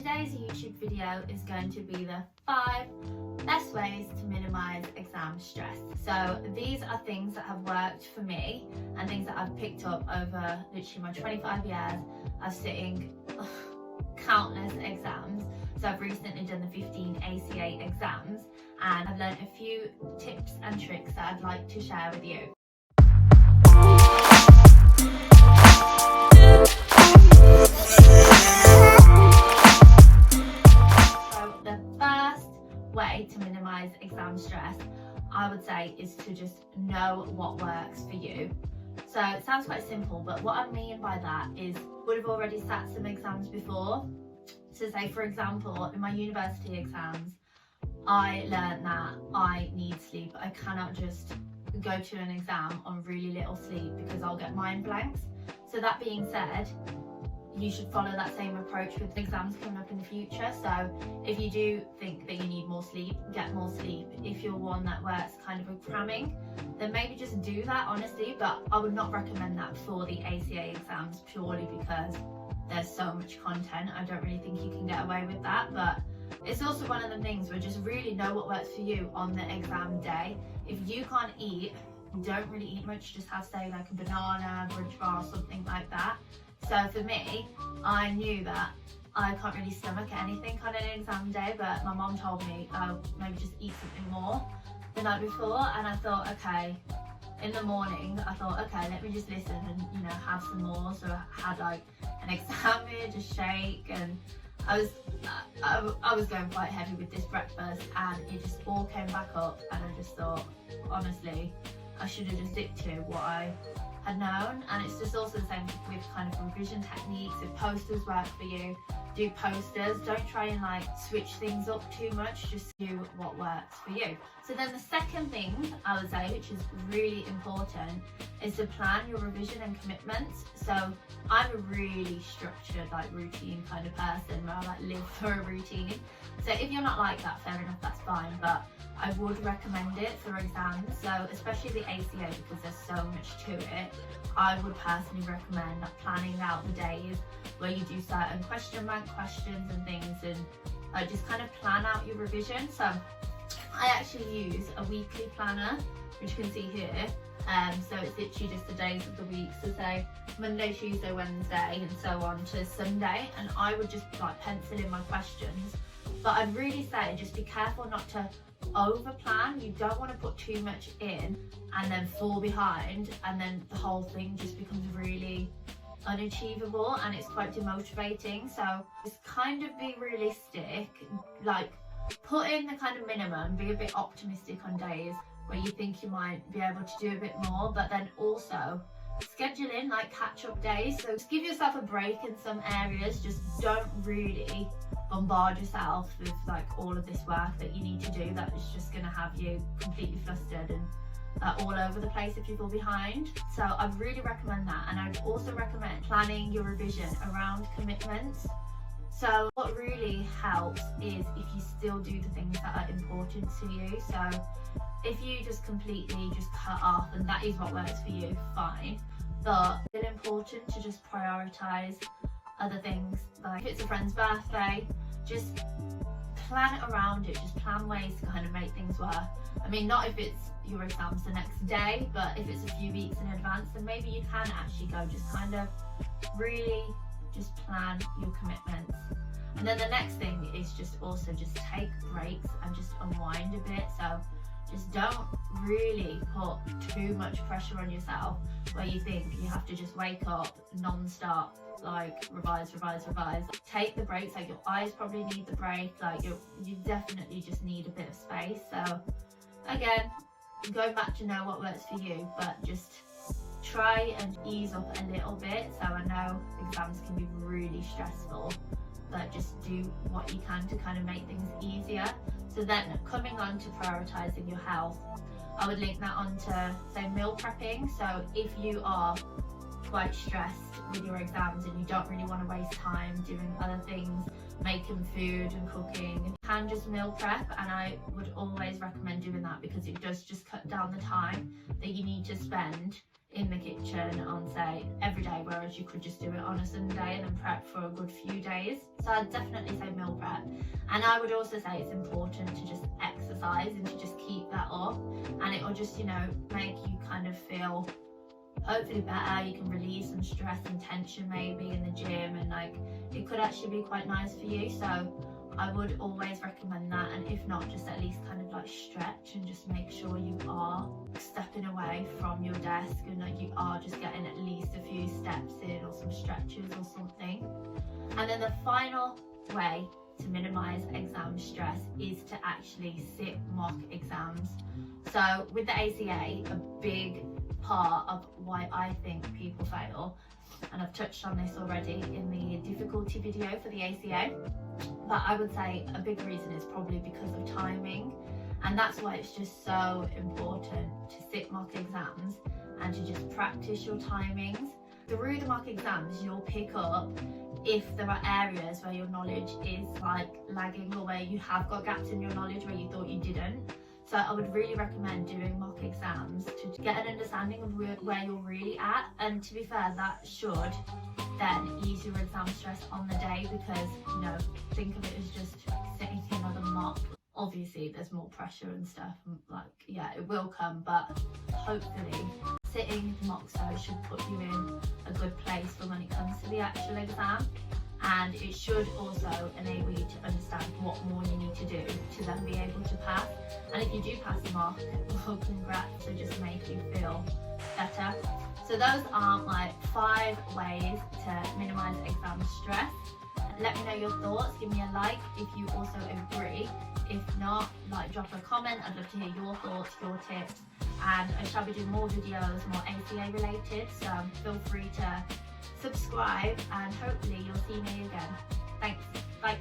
Today's YouTube video is going to be the 5 best ways to minimise exam stress. So these are things that have worked for me and things that I've picked up over literally my 25 years of sitting countless exams. So I've recently done the 15 ACA exams and I've learned a few tips and tricks that I'd like to share with you. Way to minimise exam stress, I would say, is to just know what works for you. So it sounds quite simple, but what I mean by that is would have already sat some exams before. So say for example in my university exams I learned that I need sleep. I cannot just go to an exam on really little sleep because I'll get mind blanks. So that being said, you should follow that same approach with exams coming up in the future. So if you do think that you need more sleep, get more sleep. If you're one that works kind of with cramming, then maybe just do that, honestly. But I would not recommend that for the ACA exams purely because there's so much content. I don't really think you can get away with that. But it's also one of the things where just really know what works for you on the exam day. If you can't eat, don't really eat much, just have say like a banana, brunch bar, something like that. So for me, I knew that I can't really stomach anything on an exam day, but my mom told me, oh, maybe just eat something more the night before. And I thought, okay, in the morning, I thought, okay, let me just listen and, have some more. So I had like an egg sandwich, a shake, and I was going quite heavy with this breakfast, and it just all came back up. And I just thought, honestly, I should have just stick to what I had known. And it's just also the same with kind of revision techniques. If posters work for you, do posters. Don't try and like switch things up too much, just do what works for you. So then the second thing I would say, which is really important, is to plan your revision and commitments. So I'm a really structured, like routine kind of person where I like live for a routine. So if you're not like that, fair enough, that's fine, but I would recommend it for exams. So especially the ACA, because there's so much to it, I would personally recommend planning out the days where you do certain question bank questions and things, and just kind of plan out your revision. So I actually use a weekly planner, which you can see here. So it's literally just the days of the week, so say Monday, Tuesday, Wednesday, and so on to Sunday, and I would just like pencil in my questions. But I'd really say just be careful not to over plan. You don't want to put too much in and then fall behind, and then the whole thing just becomes really unachievable and it's quite demotivating. So just kind of be realistic, like put in the kind of minimum, be a bit optimistic on days where you think you might be able to do a bit more, but then also schedule in like catch-up days. So just give yourself a break in some areas. Just don't really bombard yourself with like all of this work that you need to do that is just going to have you completely flustered and all over the place if you fall behind. So I'd really recommend that, and I'd also recommend planning your revision around commitments. So what really helps is if you still do the things that are important to you. So if you just completely just cut off, and that is what works for you, fine, but it's important to just prioritize other things. Like if it's a friend's birthday, just plan it around it, just plan ways to kind of make things work. I mean, not if it's your exams the next day, but if it's a few weeks in advance, then maybe you can actually go, just kind of really just plan your commitments. And then the next thing is just also just take breaks and just unwind a bit. So just don't really put too much pressure on yourself where you think you have to just wake up non-stop, like revise. Take the breaks, like your eyes probably need the break, like you definitely just need a bit of space. So again, going back to know what works for you, but just try and ease up a little bit. So I know exams can be really stressful, but just do what you can to kind of make things easier. So then coming on to prioritising your health, I would link that onto say meal prepping. So if you are quite stressed with your exams and you don't really want to waste time doing other things, making food and cooking, you can just meal prep, and I would always recommend doing that because it does just cut down the time that you need to spend in the kitchen on, say, every day, whereas you could just do it on a Sunday and then prep for a good few days. So I'd definitely say meal prep. And I would also say it's important to just exercise and to just keep that up, and it will just, you know, make you kind of feel hopefully better. You can release some stress and tension maybe in the gym, and like it could actually be quite nice for you. So I would always recommend that, and if not, just at least kind of like stretch and just make sure you are stepping away from your desk and like you are just getting at least a few steps in or some stretches or something. And then the final way to minimize exam stress is to actually sit mock exams. So with the ACA, a big part of why I think people fail, and I've touched on this already in the difficulty video for the ACA, but I would say a big reason is probably because of timing, and that's why it's just so important to sit mock exams and to just practice your timings. Through the mock exams, you'll pick up if there are areas where your knowledge is like lagging, or where you have got gaps in your knowledge where you thought you didn't. So I would really recommend doing mock exams to get an understanding of where you're really at. And to be fair, that should then ease your exam stress on the day, because, you know, think of it as just sitting in another mock. Obviously there's more pressure and stuff, like, yeah, it will come, but hopefully sitting mocks though should put you in a good place for when it comes to the actual exam. And it should also enable you to understand what more you need to do to then be able to pass. And if you do pass the mock, well, congrats, to just make you feel better. So those are my 5 ways to minimize exam stress. Let me know your thoughts, give me a like if you also agree. If not, like, drop a comment. I'd love to hear your thoughts, your tips, and I shall be doing more videos, more ACA related, so feel free to subscribe, and hopefully you'll see me again. Thanks, bye.